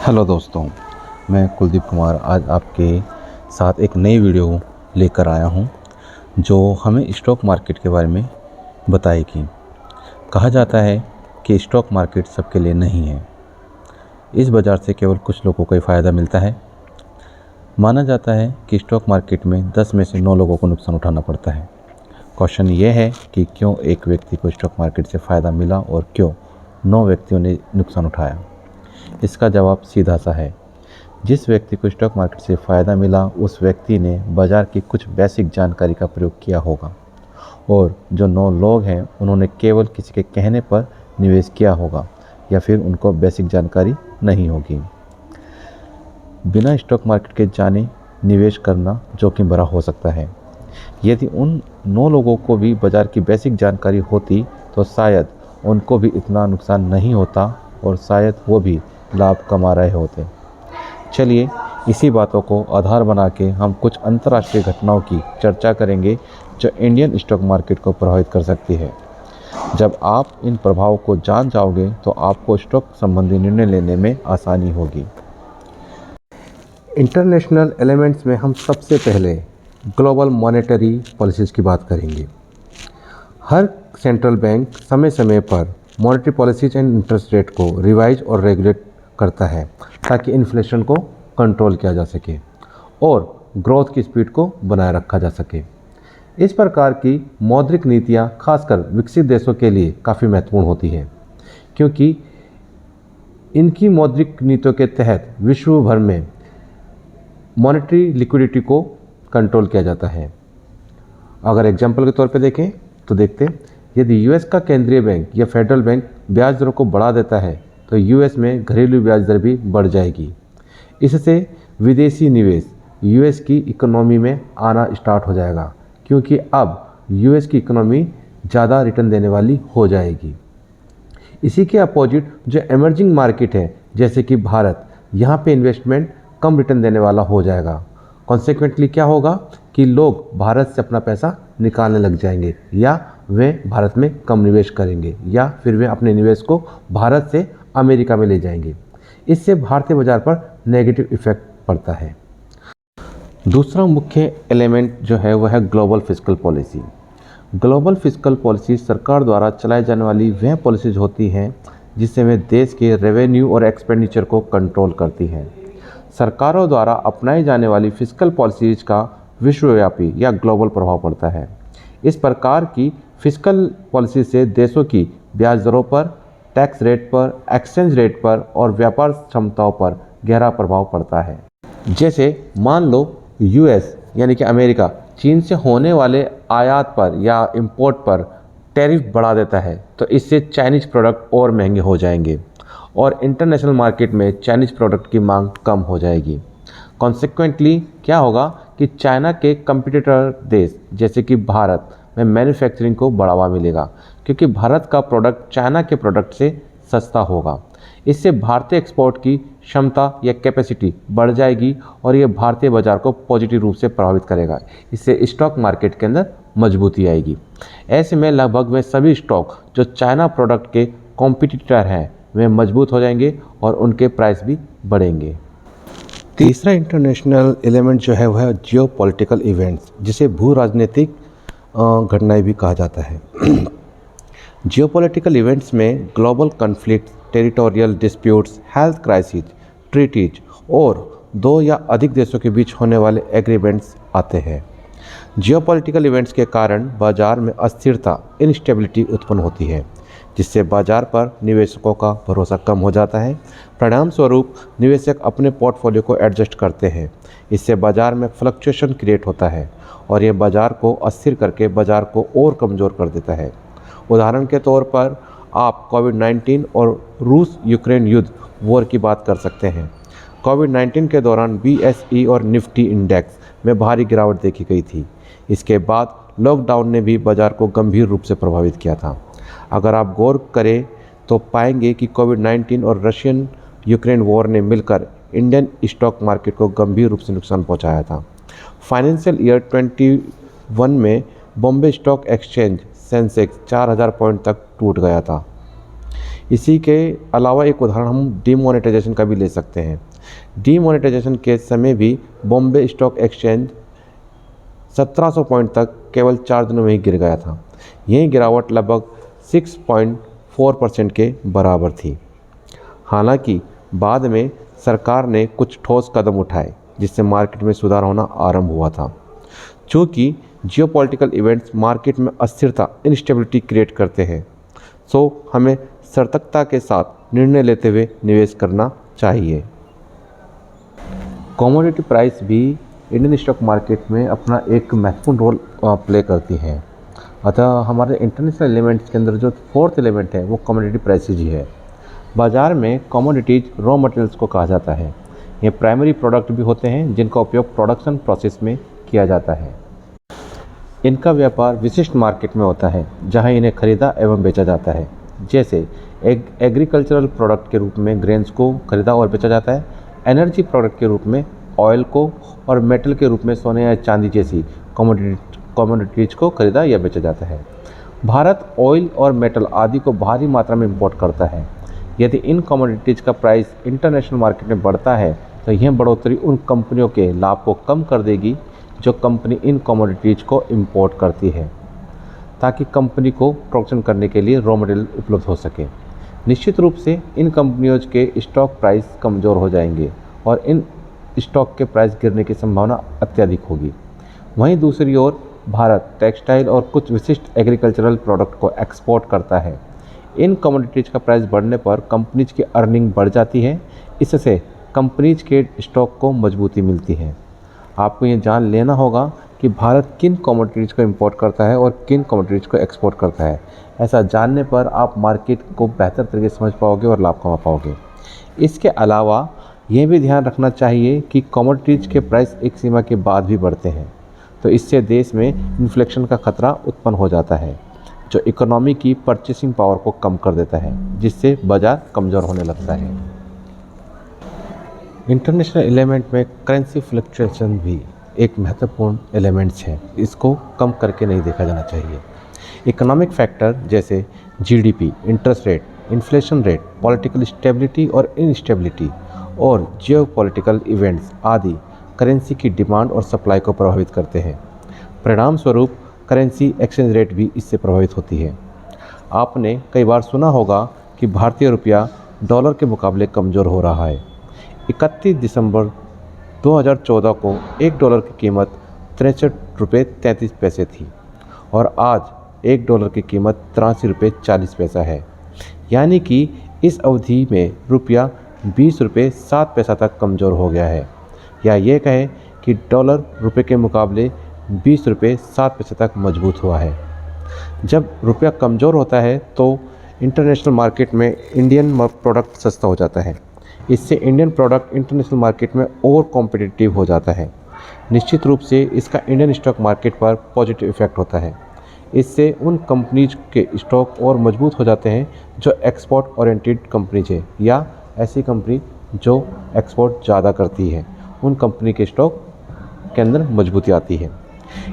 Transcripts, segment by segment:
Hello दोस्तों, मैं कुलदीप कुमार आज आपके साथ एक नई वीडियो लेकर आया हूं, जो हमें स्टॉक मार्केट के बारे में बताएगी। कहा जाता है कि स्टॉक मार्केट सबके लिए नहीं है। इस बाज़ार से केवल कुछ लोगों को ही फ़ायदा मिलता है। माना जाता है कि स्टॉक मार्केट में 10 में से 9 लोगों को नुकसान उठाना पड़ता है। क्वेश्चन ये है कि क्यों एक व्यक्ति को स्टॉक मार्केट से फ़ायदा मिला और क्यों 9 व्यक्तियों ने नुकसान उठाया। इसका जवाब सीधा सा है। जिस व्यक्ति को स्टॉक मार्केट से फ़ायदा मिला उस व्यक्ति ने बाज़ार की कुछ बेसिक जानकारी का प्रयोग किया होगा, और जो 9 लोग हैं उन्होंने केवल किसी के कहने पर निवेश किया होगा या फिर उनको बेसिक जानकारी नहीं होगी। बिना स्टॉक मार्केट के जाने निवेश करना जोखिम भरा हो सकता है। यदि उन 9 लोगों को भी बाज़ार की बेसिक जानकारी होती तो शायद उनको भी इतना नुकसान नहीं होता और शायद वो भी लाभ कमा रहे होते। चलिए इसी बातों को आधार बना के हम कुछ अंतर्राष्ट्रीय घटनाओं की चर्चा करेंगे जो इंडियन स्टॉक मार्केट को प्रभावित कर सकती है। जब आप इन प्रभावों को जान जाओगे तो आपको स्टॉक संबंधी निर्णय लेने में आसानी होगी। इंटरनेशनल एलिमेंट्स में हम सबसे पहले ग्लोबल मॉनेटरी पॉलिसीज़ की बात करेंगे। हर सेंट्रल बैंक समय समय पर monetary policies and interest rate को रिवाइज और रेगुलेट करता है ताकि इन्फ्लेशन को कंट्रोल किया जा सके और ग्रोथ की स्पीड को बनाए रखा जा सके। इस प्रकार की मौद्रिक नीतियां खासकर विकसित देशों के लिए काफ़ी महत्वपूर्ण होती हैं, क्योंकि इनकी मौद्रिक नीतियों के तहत विश्व भर में मॉनेटरी लिक्विडिटी को कंट्रोल किया जाता है। अगर एग्जाम्पल के तौर पे देखें तो देखते हैं, यदि यूएस का केंद्रीय बैंक या फेडरल बैंक ब्याज दरों को बढ़ा देता है तो यूएस में घरेलू ब्याज दर भी बढ़ जाएगी। इससे विदेशी निवेश यूएस की इकोनॉमी में आना स्टार्ट हो जाएगा, क्योंकि अब यूएस की इकोनॉमी ज़्यादा रिटर्न देने वाली हो जाएगी। इसी के अपोजिट जो एमर्जिंग मार्केट है जैसे कि भारत, यहाँ पे इन्वेस्टमेंट कम रिटर्न देने वाला हो जाएगा। कॉन्सिक्वेंटली क्या होगा कि लोग भारत से अपना पैसा निकालने लग जाएंगे या वे भारत में कम निवेश करेंगे या फिर वे अपने निवेश को भारत से अमेरिका में ले जाएंगे। इससे भारतीय बाजार पर नेगेटिव इफेक्ट पड़ता है। दूसरा मुख्य एलिमेंट जो है वह है global fiscal policy. Global fiscal policy सरकार द्वारा चलाई जाने वाली वह पॉलिसीज होती हैं जिससे वे देश के रेवेन्यू और एक्सपेंडिचर को कंट्रोल करती हैं। सरकारों द्वारा अपनाई जाने वाली फिस्कल पॉलिसीज का विश्वव्यापी या ग्लोबल प्रभाव पड़ता है। इस प्रकार की फिस्कल पॉलिसी से देशों की ब्याज दरों पर, टैक्स रेट पर, एक्सचेंज रेट पर और व्यापार क्षमताओं पर गहरा प्रभाव पड़ता है। जैसे मान लो यूएस यानी कि अमेरिका चीन से होने वाले आयात पर या इंपोर्ट पर टैरिफ बढ़ा देता है तो इससे चाइनीज़ प्रोडक्ट और महंगे हो जाएंगे और इंटरनेशनल मार्केट में चाइनीज़ प्रोडक्ट की मांग कम हो जाएगी। कॉन्सिक्वेंटली क्या होगा कि चाइना के कंपटीटर देश जैसे कि भारत में मैन्युफैक्चरिंग को बढ़ावा मिलेगा, क्योंकि भारत का प्रोडक्ट चाइना के प्रोडक्ट से सस्ता होगा। इससे भारतीय एक्सपोर्ट की क्षमता या कैपेसिटी बढ़ जाएगी और ये भारतीय बाजार को पॉजिटिव रूप से प्रभावित करेगा। इससे स्टॉक मार्केट के अंदर मजबूती आएगी। ऐसे में लगभग वे सभी स्टॉक जो चाइना प्रोडक्ट के कॉम्पिटिटर हैं वे मजबूत हो जाएंगे और उनके प्राइस भी बढ़ेंगे। तीसरा इंटरनेशनल एलिमेंट जो है वह है जियोपॉलिटिकल इवेंट्स, जिसे भू राजनीतिक घटनाएं भी कहा जाता है। जियोपॉलिटिकल इवेंट्स में global conflict, territorial disputes, health crisis, treaties और 2 या अधिक देशों के बीच होने वाले एग्रीमेंट्स आते हैं। जियोपॉलिटिकल इवेंट्स के कारण बाजार में अस्थिरता, इनस्टेबिलिटी उत्पन्न होती है, जिससे बाजार पर निवेशकों का भरोसा कम हो जाता है। परिणाम स्वरूप निवेशक अपने पोर्टफोलियो को एडजस्ट करते हैं। इससे बाजार में फ्लक्चुएशन क्रिएट होता है और यह बाजार को अस्थिर करके बाजार को और कमज़ोर कर देता है। उदाहरण के तौर पर आप कोविड-19 और रूस यूक्रेन युद्ध वॉर की बात कर सकते हैं। कोविड-19 के दौरान BSE और निफ्टी इंडेक्स में भारी गिरावट देखी गई थी। इसके बाद लॉकडाउन ने भी बाजार को गंभीर रूप से प्रभावित किया था। अगर आप गौर करें तो पाएंगे कि कोविड-19 और रशियन यूक्रेन वॉर ने मिलकर इंडियन स्टॉक मार्केट को गंभीर रूप से नुकसान पहुंचाया था। फाइनेंशियल ईयर 21 में Bombay stock exchange Sensex 4000 point तक टूट गया था। इसी के अलावा एक उदाहरण हम डीमोनेटाइजेशन का भी ले सकते हैं। डीमोनेटाइजेशन के समय भी बॉम्बे स्टॉक एक्सचेंज 1700 पॉइंट तक केवल 4 दिनों में ही गिर गया था। यह गिरावट लगभग 6.4% के बराबर थी। हालांकि बाद में सरकार ने कुछ ठोस कदम उठाए जिससे मार्केट में सुधार होना आरंभ हुआ था। चूँकि जियोपॉलिटिकल इवेंट्स मार्केट में अस्थिरता, इनस्टेबिलिटी क्रिएट करते हैं, सो हमें सतर्कता के साथ निर्णय लेते हुए निवेश करना चाहिए। कमोडिटी प्राइस भी इंडियन स्टॉक मार्केट में अपना एक महत्वपूर्ण रोल प्ले करती हैं। अतः हमारे इंटरनेशनल एलिमेंट्स के अंदर जो फोर्थ एलिमेंट है वो कमोडिटी प्राइसेज ही है। बाज़ार में कमोडिटीज़ रॉ मटेरियल्स को कहा जाता है। ये प्राइमरी प्रोडक्ट भी होते हैं जिनका उपयोग प्रोडक्शन प्रोसेस में किया जाता है। इनका व्यापार विशिष्ट मार्केट में होता है जहां इन्हें खरीदा एवं बेचा जाता है। जैसे एग्रीकल्चरल प्रोडक्ट के रूप में ग्रेन्स को खरीदा और बेचा जाता है, एनर्जी प्रोडक्ट के रूप में ऑयल को, और मेटल के रूप में सोने या चांदी जैसी कमोडिटीज़ को खरीदा या बेचा जाता है। भारत ऑयल और मेटल आदि को भारी मात्रा में इंपोर्ट करता है। यदि इन कमोडिटीज़ का प्राइस इंटरनेशनल मार्केट में बढ़ता है तो यह बढ़ोतरी उन कंपनियों के लाभ को कम कर देगी जो कंपनी इन कमोडिटीज़ को इंपोर्ट करती है, ताकि कंपनी को प्रोडक्शन करने के लिए रॉ मटेरियल उपलब्ध हो सके। निश्चित रूप से इन कंपनियों के स्टॉक प्राइस कमज़ोर हो जाएंगे और इन स्टॉक के प्राइस गिरने की संभावना अत्यधिक होगी। वहीं दूसरी ओर भारत टेक्सटाइल और कुछ विशिष्ट एग्रीकल्चरल प्रोडक्ट को एक्सपोर्ट करता है। इन कमोडिटीज़ का प्राइस बढ़ने पर कंपनीज की अर्निंग बढ़ जाती है। इससे कंपनीज के स्टॉक को मजबूती मिलती है। आपको ये जान लेना होगा कि भारत किन कमोडिटीज़ को इंपोर्ट करता है और किन कमोडिटीज़ को एक्सपोर्ट करता है। ऐसा जानने पर आप मार्केट को बेहतर तरीके से समझ पाओगे और लाभ कमा पाओगे। इसके अलावा यह भी ध्यान रखना चाहिए कि कमोडिटीज़ के प्राइस एक सीमा के बाद भी बढ़ते हैं, तो इससे देश में इन्फ्लेशन का खतरा उत्पन्न हो जाता है, जो इकोनॉमी की परचेसिंग पावर को कम कर देता है, जिससे बाजार कमज़ोर होने लगता है। इंटरनेशनल एलिमेंट में करेंसी फ्लक्चुएशन भी एक महत्वपूर्ण एलिमेंट्स है। इसको कम करके नहीं देखा जाना चाहिए। इकोनॉमिक फैक्टर जैसे GDP, interest rate, inflation rate, political stability और इनस्टेबिलिटी और जियोपॉलिटिकल इवेंट्स आदि करेंसी की डिमांड और सप्लाई को प्रभावित करते हैं। परिणाम स्वरूप करेंसी एक्सचेंज रेट भी इससे प्रभावित होती है। आपने कई बार सुना होगा कि भारतीय रुपया डॉलर के मुकाबले कमज़ोर हो रहा है। 31 दिसंबर 2014 को $1 की कीमत 63 रुपये 33 पैसे थी और आज $1 की कीमत 83 रुपये 40 पैसा है। यानी कि इस अवधि में रुपया 20 रुपये 7 पैसा तक कमज़ोर हो गया है, या ये कहें कि डॉलर रुपये के मुकाबले 20 रुपये 7 पैसे तक मजबूत हुआ है। जब रुपया कमज़ोर होता है तो इंटरनेशनल मार्केट में इंडियन प्रोडक्ट सस्ता हो जाता है। इससे इंडियन प्रोडक्ट इंटरनेशनल मार्केट में और कॉम्पिटिटिव हो जाता है। निश्चित रूप से इसका इंडियन स्टॉक मार्केट पर पॉजिटिव इफेक्ट होता है। इससे उन कंपनीज के स्टॉक और मजबूत हो जाते हैं जो एक्सपोर्ट ओरिएंटेड कंपनीज है, या ऐसी कंपनी जो एक्सपोर्ट ज़्यादा करती है, उन कंपनी के स्टॉक के अंदर मजबूती आती है।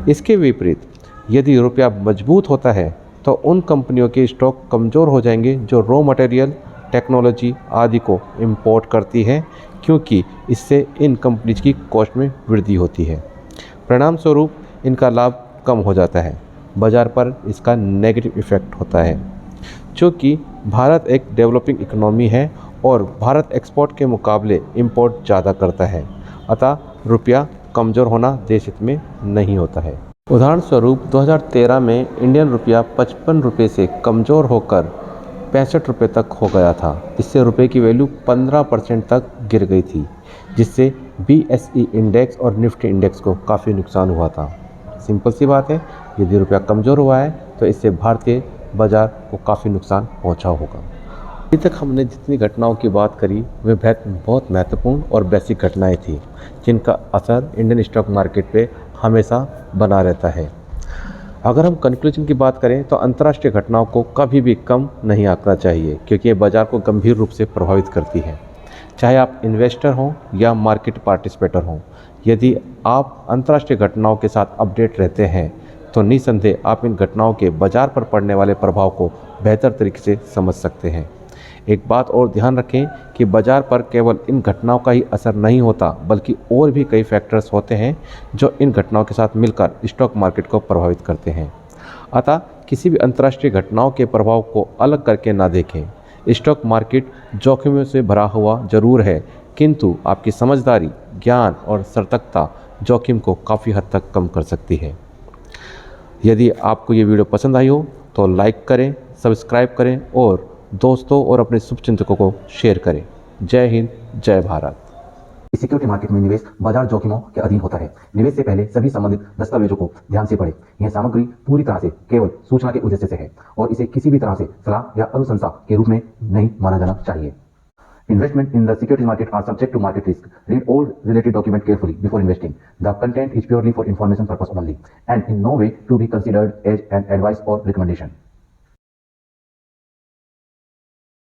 इसके विपरीत यदि रुपया मजबूत होता है तो उन कंपनियों के स्टॉक कमज़ोर हो जाएंगे जो रॉ मटेरियल, टेक्नोलॉजी आदि को इंपोर्ट करती है, क्योंकि इससे इन कंपनीज की कॉस्ट में वृद्धि होती है। परिणाम स्वरूप इनका लाभ कम हो जाता है। बाज़ार पर इसका नेगेटिव इफ़ेक्ट होता है। चूँकि भारत एक डेवलपिंग इकोनॉमी है और भारत एक्सपोर्ट के मुकाबले इंपोर्ट ज़्यादा करता है, अतः रुपया कमज़ोर होना देश हित में नहीं होता है। उदाहरण स्वरूप 2013 में इंडियन रुपया 55 रुपये से कमज़ोर होकर 65 रुपये तक हो गया था। इससे रुपये की वैल्यू 15% तक गिर गई थी, जिससे BSE इंडेक्स और निफ्टी इंडेक्स को काफ़ी नुकसान हुआ था। सिंपल सी बात है, यदि रुपया कमज़ोर हुआ है तो इससे भारतीय बाज़ार को काफ़ी नुकसान पहुंचा होगा। अभी तक हमने जितनी घटनाओं की बात करी वे बहुत महत्वपूर्ण और बेसिक घटनाएं थी, जिनका असर इंडियन स्टॉक मार्केट पे हमेशा बना रहता है। अगर हम कंक्लूजन की बात करें तो अंतर्राष्ट्रीय घटनाओं को कभी भी कम नहीं आंकना चाहिए, क्योंकि ये बाज़ार को गंभीर रूप से प्रभावित करती है। चाहे आप इन्वेस्टर हों या मार्केट पार्टिसिपेटर हों, यदि आप अंतर्राष्ट्रीय घटनाओं के साथ अपडेट रहते हैं तो निस्संदेह आप इन घटनाओं के बाज़ार पर पड़ने वाले प्रभाव को बेहतर तरीके से समझ सकते हैं। एक बात और ध्यान रखें कि बाज़ार पर केवल इन घटनाओं का ही असर नहीं होता, बल्कि और भी कई फैक्टर्स होते हैं जो इन घटनाओं के साथ मिलकर स्टॉक मार्केट को प्रभावित करते हैं। अतः किसी भी अंतर्राष्ट्रीय घटनाओं के प्रभाव को अलग करके ना देखें। स्टॉक मार्केट जोखिमों से भरा हुआ जरूर है, किंतु आपकी समझदारी, ज्ञान और सतर्कता जोखिम को काफ़ी हद तक कम कर सकती है। यदि आपको ये वीडियो पसंद आई हो तो लाइक करें, सब्सक्राइब करें और दोस्तों और अपने शुभचिंतकों को शेयर करें। जय हिंद, जय भारत। सिक्योरिटी मार्केट में निवेश बाजार जोखिमों के अधीन होता है। निवेश से पहले सभी संबंधित दस्तावेजों को ध्यान से पढ़ें। यह सामग्री पूरी तरह से केवल सूचना के उद्देश्य से है और इसे किसी भी तरह से सलाह या अनुशंसा के रूप में नहीं माना जाना चाहिए। Investment in the securities market are subject to market risk. Read all related documents carefully before investing. The content is purely for information purpose only and in no way to be considered as an advice or recommendation.